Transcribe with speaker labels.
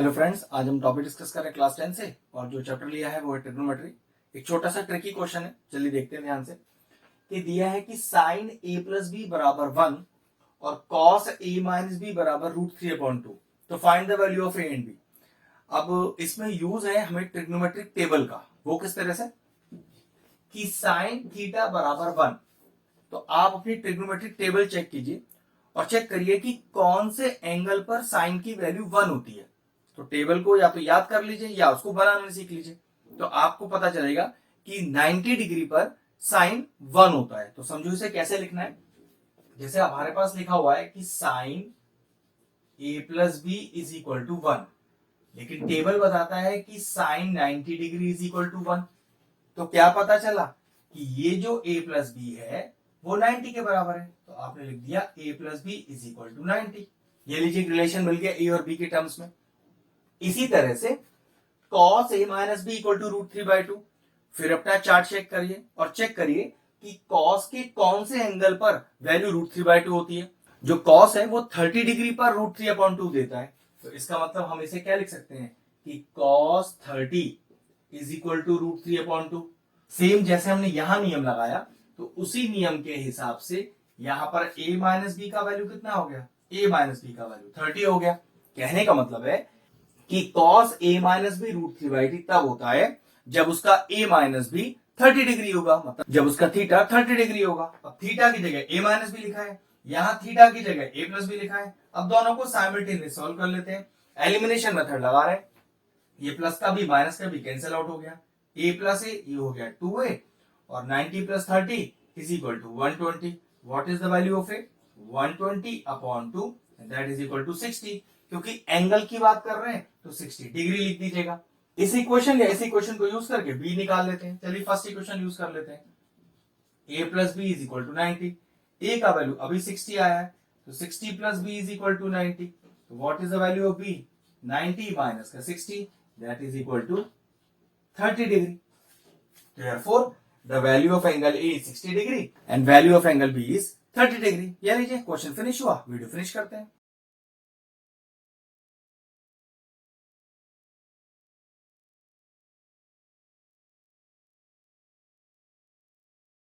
Speaker 1: Hello friends, आज हम topic discuss कर रहे हैं क्लास 10 से और जो चैप्टर लिया है वो है ट्रिग्नोमेट्री। एक छोटा सा ट्रिकी क्वेश्चन है, चलिए देखते हैं ध्यान से। कि दिया है कि साइन ए प्लस बी बराबर 1 और कॉस ए माइनस बी बराबर √3/2। तो find the value of A and B. अब इसमें यूज है हमें ट्रिग्नोमेट्रिक टेबल का। वो किस तरह से कि साइन थीटा बराबर 1, तो आप अपनी ट्रिग्नोमेट्रिक टेबल चेक कीजिए और चेक करिए कि कौन से एंगल पर साइन की वैल्यू 1 होती है। तो टेबल को या तो याद कर लीजिए या उसको बनाना सीख लीजिए, तो आपको पता चलेगा कि 90 डिग्री पर साइन 1 होता है। तो समझो इसे कैसे लिखना है। जैसे हमारे पास लिखा हुआ है कि sine A plus B is equal to 1, लेकिन टेबल बताता है कि sine 90 degree is equal to 1। तो क्या पता चला कि ये जो a प्लस बी है वो 90 के बराबर है। तो आपने लिख दिया a plus B is equal to 90। ये लीजिए रिलेशन मिल गया a और b के टर्म्स में। इसी तरह से cos a minus B equal to √3/2। फिर अपना चार्ट चेक करिए और चेक करिए कि cos के कौन से एंगल पर वैल्यू √3/2 होती है। जो cos है वो 30 डिग्री पर √3/2 देता है। तो इसका मतलब हम इसे क्या लिख सकते हैं कि cos 30 is equal to √3/2। Same जैसे हमने यहां नियम लगाया, तो उसी नियम के हिसाब से यहां पर a माइनस बी का वैल्यू कितना हो गया, a माइनस बी का वैल्यू 30 हो गया। कहने का मतलब है कि cos a माइनस बी √3/2 तब होता है जब उसका a माइनस बी 30 डिग्री होगा, मतलब जब उसका थीटा 30 डिग्री होगा। अब थीटा की जगह a माइनस बी लिखा है, यहां थीटा की जगह a प्लस बी लिखा है। अब दोनों को साइमल्टेनियसली सॉल्व कर लेते हैं। एलिमिनेशन मेथड लगा रहे हैं, ये प्लस का भी माइनस का भी कैंसिल आउट हो गया। a प्लस ए ये हो गया 2a और 90 plus 30 is equal to 120। What is the value of A 120/2 that is equal to 60। क्योंकि एंगल की बात कर रहे हैं तो 60 डिग्री लिख दीजिएगा। इस इक्वेशन या इस इक्वेशन को यूज करके b निकाल लेते हैं। चलिए फर्स्ट इक्वेशन यूज कर लेते हैं। a plus B is equal to 90। a का वैल्यू अभी 60 आया है, तो 60 plus B is equal to 90। तो what is the value of b 90 minus का 60 that is equal to 30 degree. Therefore, the value of angle A is 60 degree and value of angle B is 30 degree. ये लीजिए question finish हुआ। Video finish करते हैं।